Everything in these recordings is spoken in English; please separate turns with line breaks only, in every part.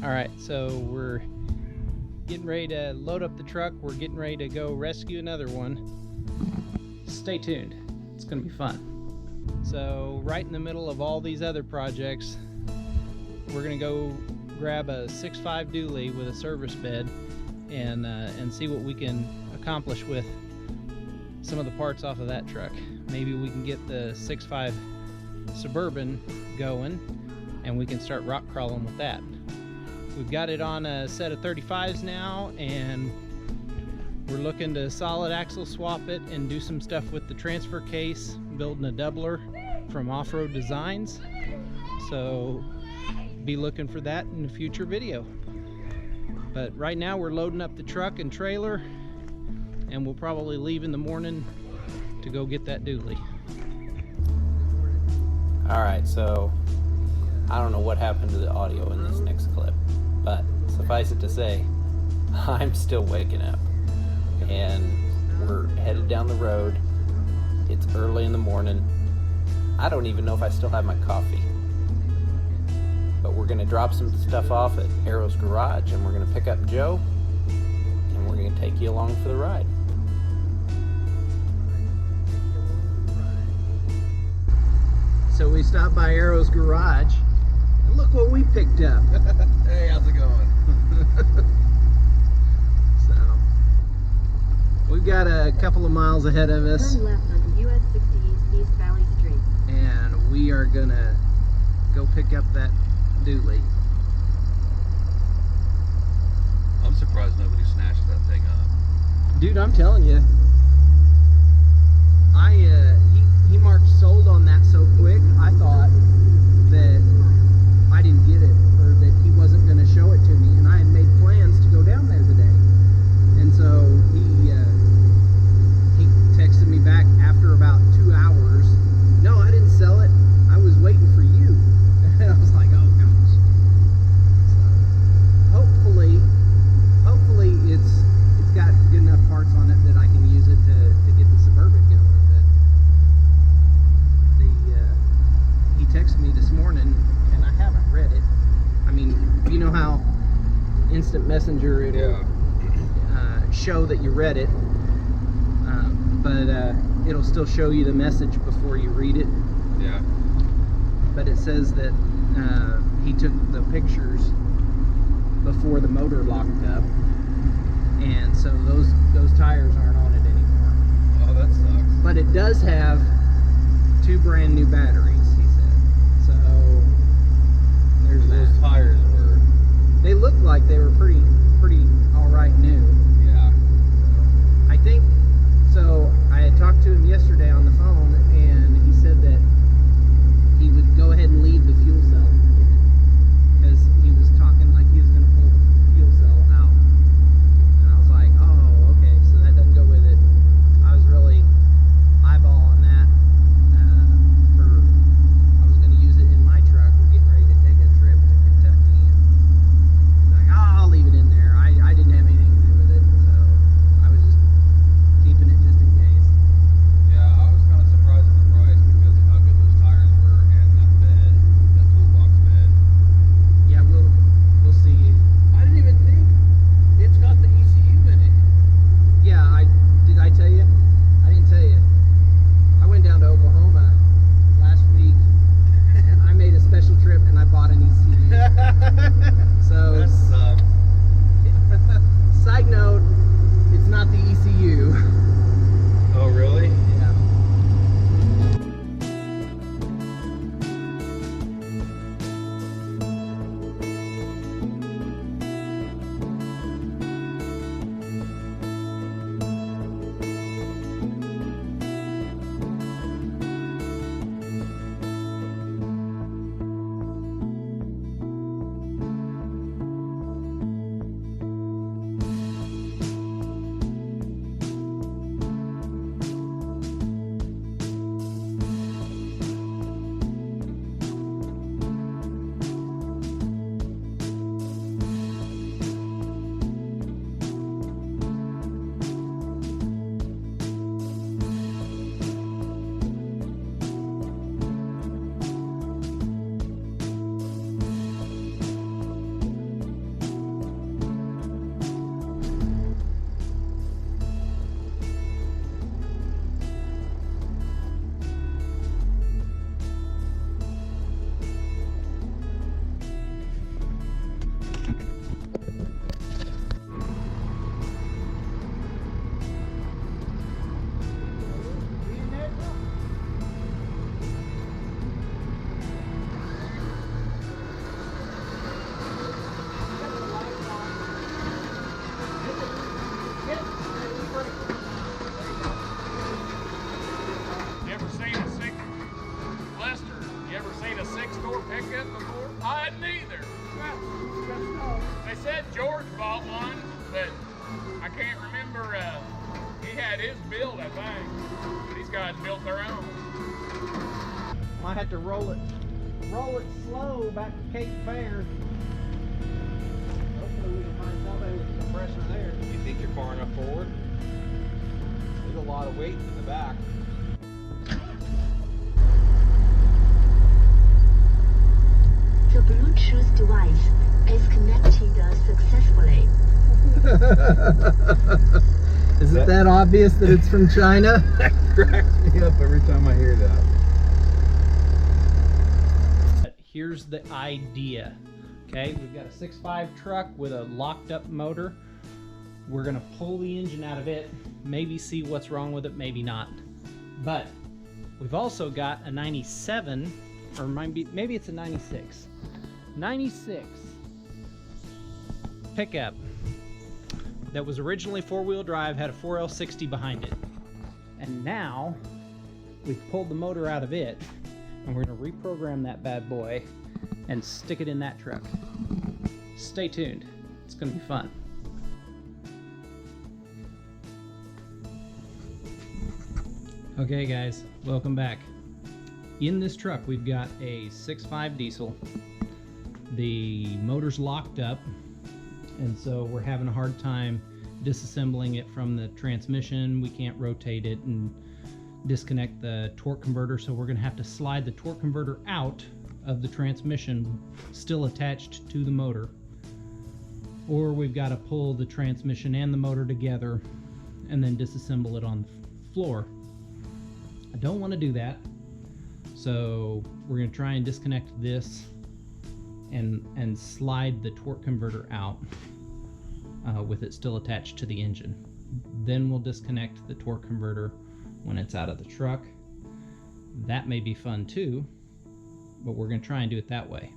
All right, so we're getting ready to load up the truck. We're getting ready to go rescue another one. Stay tuned. It's gonna be fun. So right in the middle of all these other projects, we're gonna go grab a 6.5 dually with a service bed and see what we can accomplish with some of the parts off of that truck. Maybe we can get the 6.5 Suburban going and we can start rock crawling with that. We've got it on a set of 35s now, and we're looking to solid axle swap it and do some stuff with the transfer case, building a doubler from Off-Road Designs. So be looking for that in a future video. But right now we're loading up the truck and trailer, and we'll probably leave in the morning to go get that dually.
Alright, so I don't know what happened to the audio in this next clip, but suffice it to say, I'm still waking up and we're headed down the road. It's early in the morning. I don't even know if I still have my coffee, but we're gonna drop some stuff off at Arrow's garage and we're gonna pick up Joe and we're gonna take you along for the ride.
So we stopped by Arrow's garage. Look what we picked up.
Hey, how's it going?
So we've got a couple of miles ahead of us.
Turn left onto US 60 East Valley Street.
And we are gonna go pick up that dually.
I'm surprised nobody snatched that thing up.
Dude, I'm telling you, he marked sold on that so quick, I thought that I didn't get it, or that he wasn't going to show it to me, and I had made plans to go down there today. And so he texted me back after about 2 hours. No, I didn't sell it. I was waiting for you. And I was like, oh gosh. So hopefully it's got good enough parts on it that I can use it to get the Suburban going. But he texted me this morning, and I haven't read it. I mean, you know how instant messenger it'll show that you read it, but it'll still show you the message before you read it.
Yeah.
But it says that he took the pictures before the motor locked up, and so those tires aren't on it anymore.
Oh, that sucks.
But it does have 2 brand new batteries, he said. So there's
Those
that.
tires were.
They looked like they were pretty all right new.
Yeah.
I think so. I had talked to him yesterday on the phone, and he said that he would go ahead and leave the fuel cell in it, because he was talking like he was going to pull the fuel cell out. And I was like, oh, okay, so that doesn't go with it. I was really eyeballing that. I was going to use it in my truck. We're getting ready to take a trip to Kentucky, and like, oh, I'll leave it in there. I didn't have anything to do with it.
They said George bought one, but I can't remember. He had his built, I think. These guys built their own.
I had to roll it slow back to Cape Fair. Hopefully we can find somebody with a compressor there.
You think you're far enough forward? There's a lot of weight in the back.
The Bluetooth device is connected successfully.
Is it that obvious that it's from China?
That cracks me up every time I hear that.
Here's the idea. Okay, we've got a 6.5 truck with a locked up motor. We're gonna pull the engine out of it, maybe see what's wrong with it, maybe not. But we've also got a 97, or maybe it's a 96. 96 pickup that was originally 4-wheel drive, had a 4L60 behind it. And now we've pulled the motor out of it, and we're gonna reprogram that bad boy and stick it in that truck. Stay tuned, it's gonna be fun. Okay guys, welcome back. In this truck we've got a 6.5 diesel. The motor's locked up, and so we're having a hard time disassembling it from the transmission. We can't rotate it and disconnect the torque converter, so we're going to have to slide the torque converter out of the transmission, still attached to the motor, or we've got to pull the transmission and the motor together and then disassemble it on the floor. I don't want to do that, so we're going to try and disconnect this and slide the torque converter out with it still attached to the engine. Then we'll disconnect the torque converter when it's out of the truck. That may be fun too, but we're going to try and do it that way.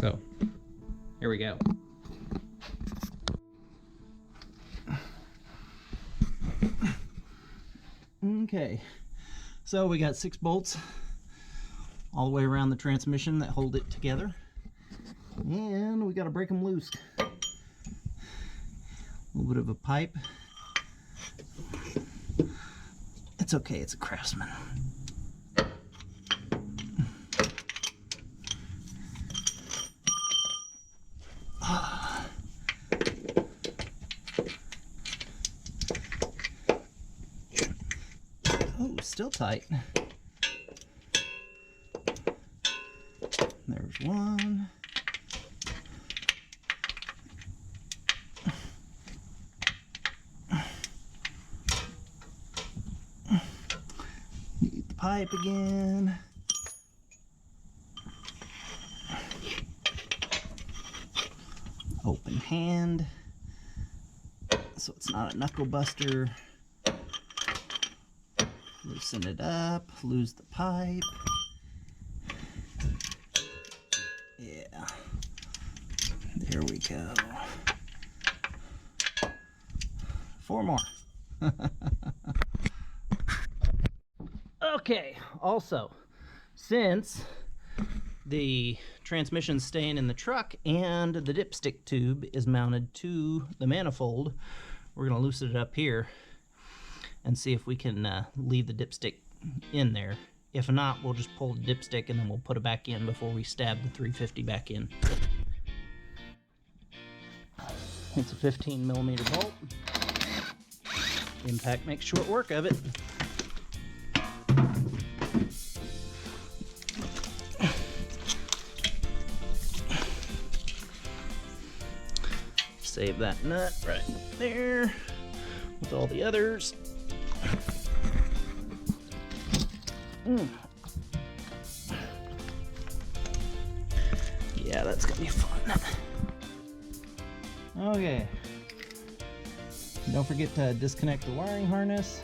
So here we go. Okay, so we got 6 bolts all the way around the transmission that hold it together, and we got to break them loose. A little bit of a pipe. It's okay, it's a Craftsman. Oh, still tight. There's one. Need the pipe again. Open hand, so it's not a knuckle buster. Loosen it up, lose the pipe. Yeah, there we go. 4 more. Okay, also, since the transmission's staying in the truck and the dipstick tube is mounted to the manifold, we're going to loosen it up here and see if we can leave the dipstick in there. If not, we'll just pull the dipstick and then we'll put it back in before we stab the 350 back in. It's a 15mm bolt. Impact makes short work of it. Save that nut right there with all the others. Yeah, that's gonna be fun. Okay. Don't forget to disconnect the wiring harness.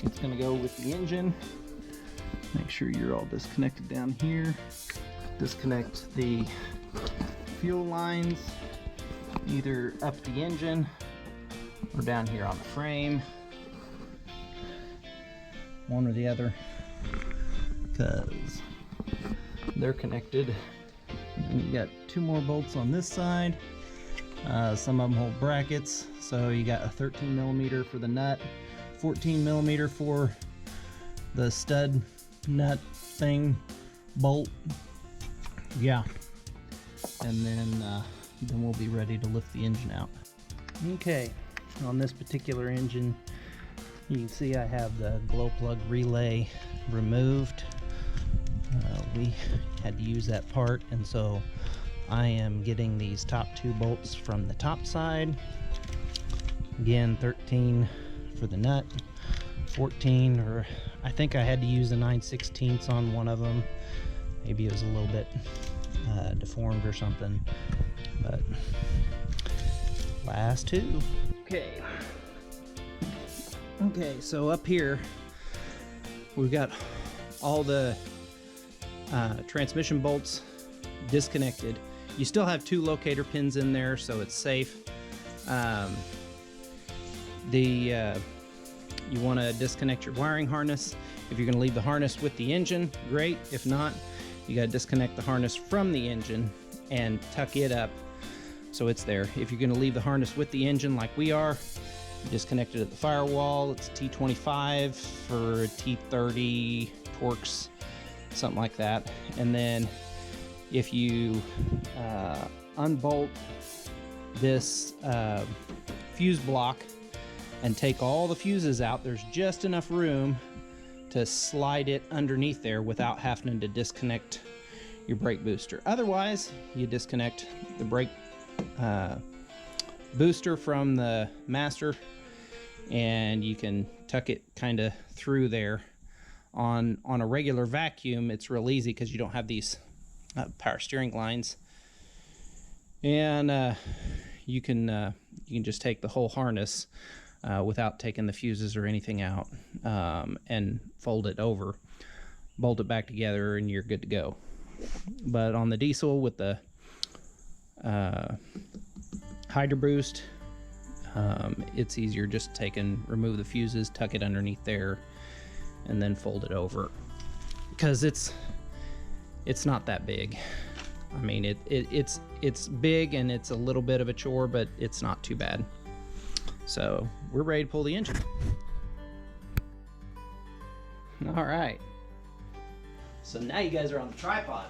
It's gonna go with the engine. Make sure you're all disconnected down here. Disconnect the fuel lines, either up the engine or down here on the frame. One or the other, because they're connected And you got 2 more bolts on this side. Some of them hold brackets, so you got a 13 millimeter for the nut, 14 millimeter for the stud nut thing, bolt. Yeah, and then we'll be ready to lift the engine out. Okay, on this particular engine, you can see I have the glow plug relay removed. We had to use that part, and so I am getting these top 2 bolts from the top side. Again, 13 for the nut, 14, or I think I had to use a 9/16 on one of them. Maybe it was a little bit deformed or something, but last 2. Okay, so up here we've got all the transmission bolts disconnected. You still have 2 locator pins in there, so it's safe. You want to disconnect your wiring harness. If you're going to leave the harness with the engine, great. If not, you got to disconnect the harness from the engine and tuck it up so it's there. If you're going to leave the harness with the engine like we are, you disconnect it at the firewall. It's T25 for T30 Torx, something like that. And then if you unbolt this fuse block and take all the fuses out, there's just enough room to slide it underneath there without having to disconnect your brake booster. Otherwise, you disconnect the brake booster from the master, and you can tuck it kind of through there. On a regular vacuum, it's real easy because you don't have these power steering lines, and you can just take the whole harness without taking the fuses or anything out, and fold it over, bolt it back together, and you're good to go. But on the diesel with the Hydro Boost, it's easier just to remove the fuses, tuck it underneath there, and then fold it over, because it's not that big. I mean, it's big and it's a little bit of a chore, but it's not too bad. So we're ready to pull the engine. All right. So now you guys are on the tripod.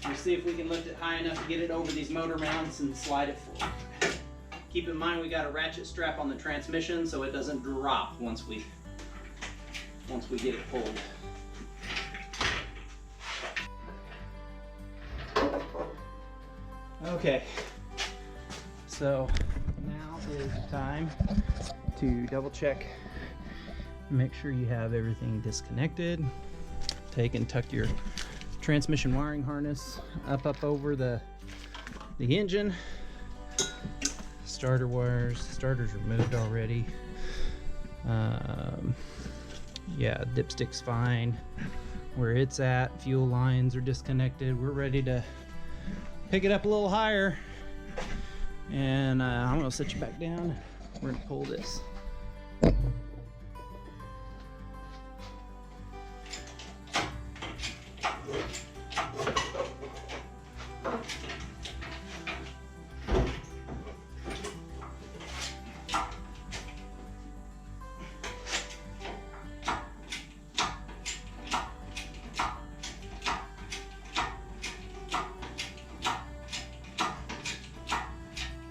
Let's see if we can lift it high enough to get it over these motor mounts and slide it forward. Keep in mind we got a ratchet strap on the transmission so it doesn't drop once we get it pulled. Okay, so now is the time to double check, make sure you have everything disconnected. Take and tuck your transmission wiring harness up over the engine. Starter wires, starter's removed already. Yeah, dipstick's fine where it's at. Fuel lines are disconnected. We're ready to pick it up a little higher, and I'm gonna set you back down. We're gonna pull this.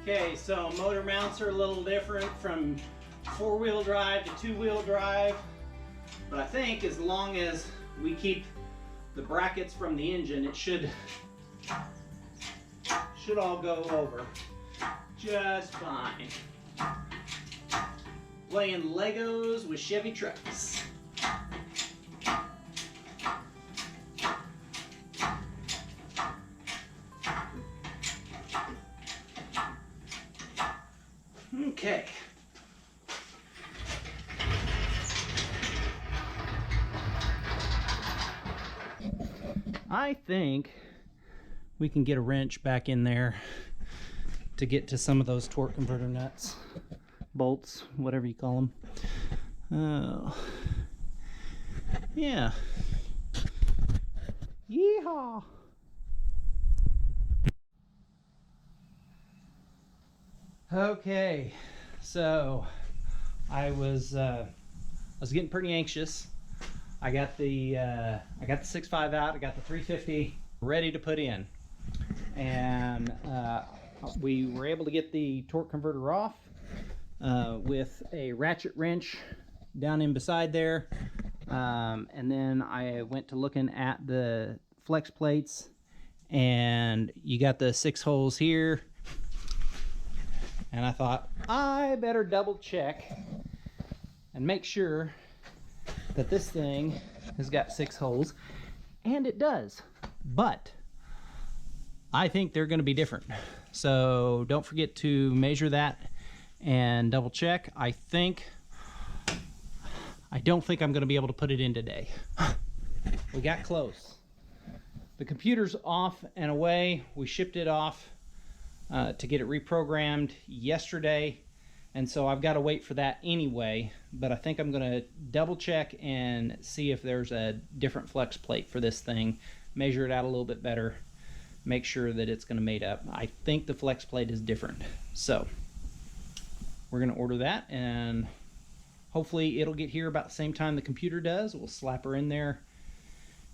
Okay, so motor mounts are a little different from 4-wheel drive to 2-wheel drive, but I think as long as we keep the brackets from the engine, it should all go over just fine. Playing Legos with Chevy trucks. Okay. I I think we can get a wrench back in there to get to some of those torque converter nuts, bolts, whatever you call them. Oh, yeah. Yeehaw! Okay, so I was getting pretty anxious. I got the 6.5 out. I got the 350 ready to put in, and we were able to get the torque converter off with a ratchet wrench down in beside there, and then I went to looking at the flex plates, and you got the 6 holes here, and I thought I better double check and make sure that this thing has got 6 holes, and it does, but I think they're going to be different. So don't forget to measure that and double check. I don't think I'm going to be able to put it in today. We got close. The computer's off and away. We shipped it off to get it reprogrammed yesterday, and so I've got to wait for that anyway, but I think I'm going to double check and see if there's a different flex plate for this thing, measure it out a little bit better, make sure that it's going to mate up. I think the flex plate is different, so we're going to order that, and hopefully it'll get here about the same time the computer does. We'll slap her in there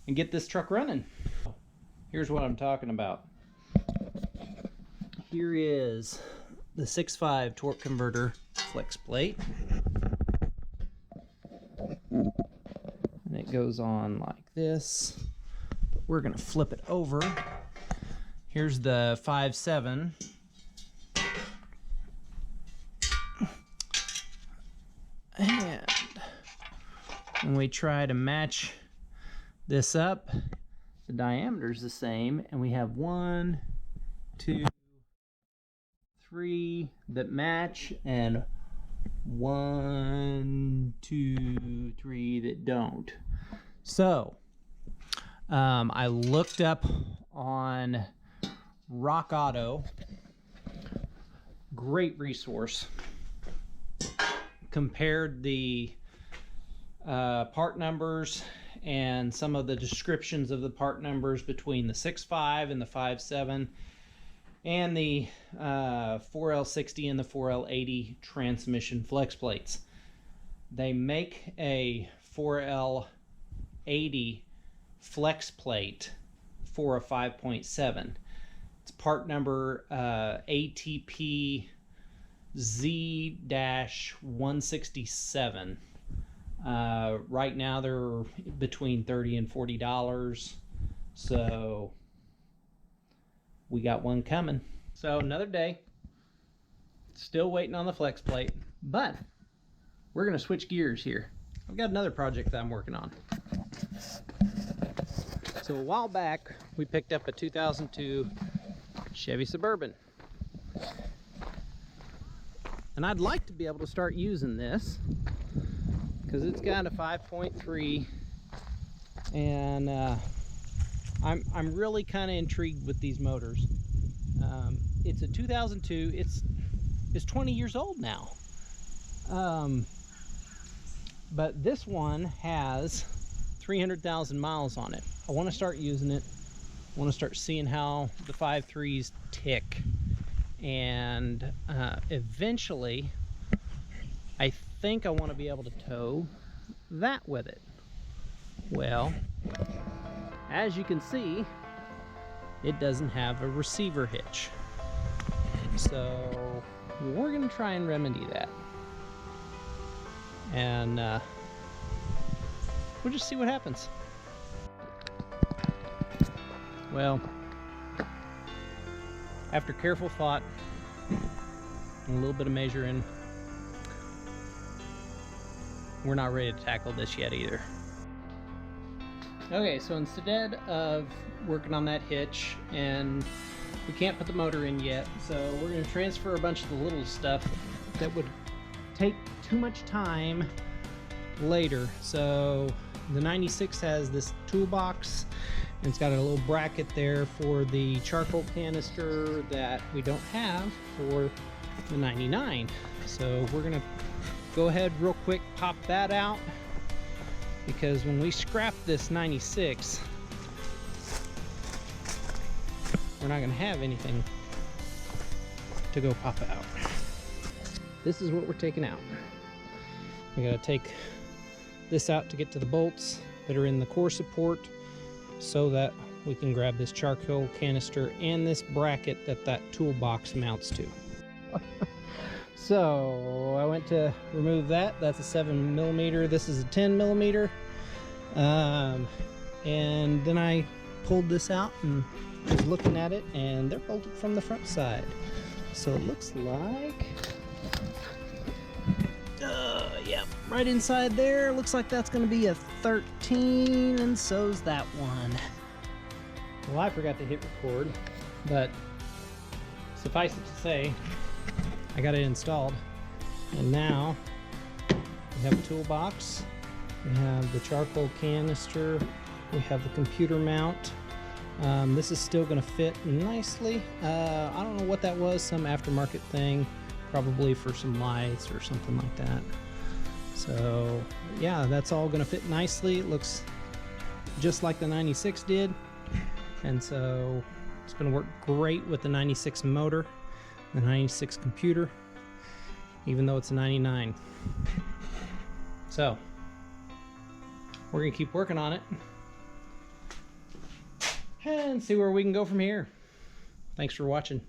and get this truck running. Here's what I'm talking about. Here is the 6.5 torque converter flex plate, and it goes on like this, but we're gonna flip it over. Here's the 5.7, and when we try to match this up, the diameter's the same, and we have 1, 2, 3 that match, and 1, 2, 3 that don't. So I looked up on Rock Auto, great resource, compared the part numbers and some of the descriptions of the part numbers between the 6.5 and the 5.7 and the 4L60 and the 4L80 transmission flex plates. They make a 4L80 flex plate for a 5.7. It's part number ATP Z-167. Right now they're between $30 and $40, so we got one coming. So another day, still waiting on the flex plate, but we're gonna switch gears here. I've got another project that I'm working on. So a while back, we picked up a 2002 Chevy Suburban, and I'd like to be able to start using this because it's got a 5.3, and I'm really kind of intrigued with these motors. It's a 2002. It's 20 years old now. But this one has 300,000 miles on it. I want to start using it. I want to start seeing how the 5.3s tick, and eventually I think I want to be able to tow that with it. Well, as you can see, it doesn't have a receiver hitch, so we're gonna try and remedy that, and we'll just see what happens. Well, after careful thought and a little bit of measuring, we're not ready to tackle this yet either. Okay, so instead of working on that hitch, and we can't put the motor in yet, so we're going to transfer a bunch of the little stuff that would take too much time later. So the 96 has this toolbox, And it's got a little bracket there for the charcoal canister that we don't have for the 99. So we're gonna go ahead real quick, pop that out, because when we scrap this 96, we're not gonna have anything to go pop out. This is what we're taking out. We gotta take this out to get to the bolts that are in the core support, so that we can grab this charcoal canister and this bracket that that toolbox mounts to. So I went to remove that. That's a 7mm. This is a 10mm. And then I pulled this out and was looking at it, and they're bolted from the front side. So it looks like, yeah, right inside there. Looks like that's going to be a 13, and so's that one. Well, I forgot to hit record, but suffice it to say, I got it installed, and now we have a toolbox, we have the charcoal canister, we have the computer mount. This is still going to fit nicely. I don't know what that was, some aftermarket thing, probably for some lights or something like that. So yeah, that's all going to fit nicely. It looks just like the 96 did, and so it's going to work great with the 96 motor, the 96 computer, even though it's a 99. So we're going to keep working on it and see where we can go from here. Thanks for watching.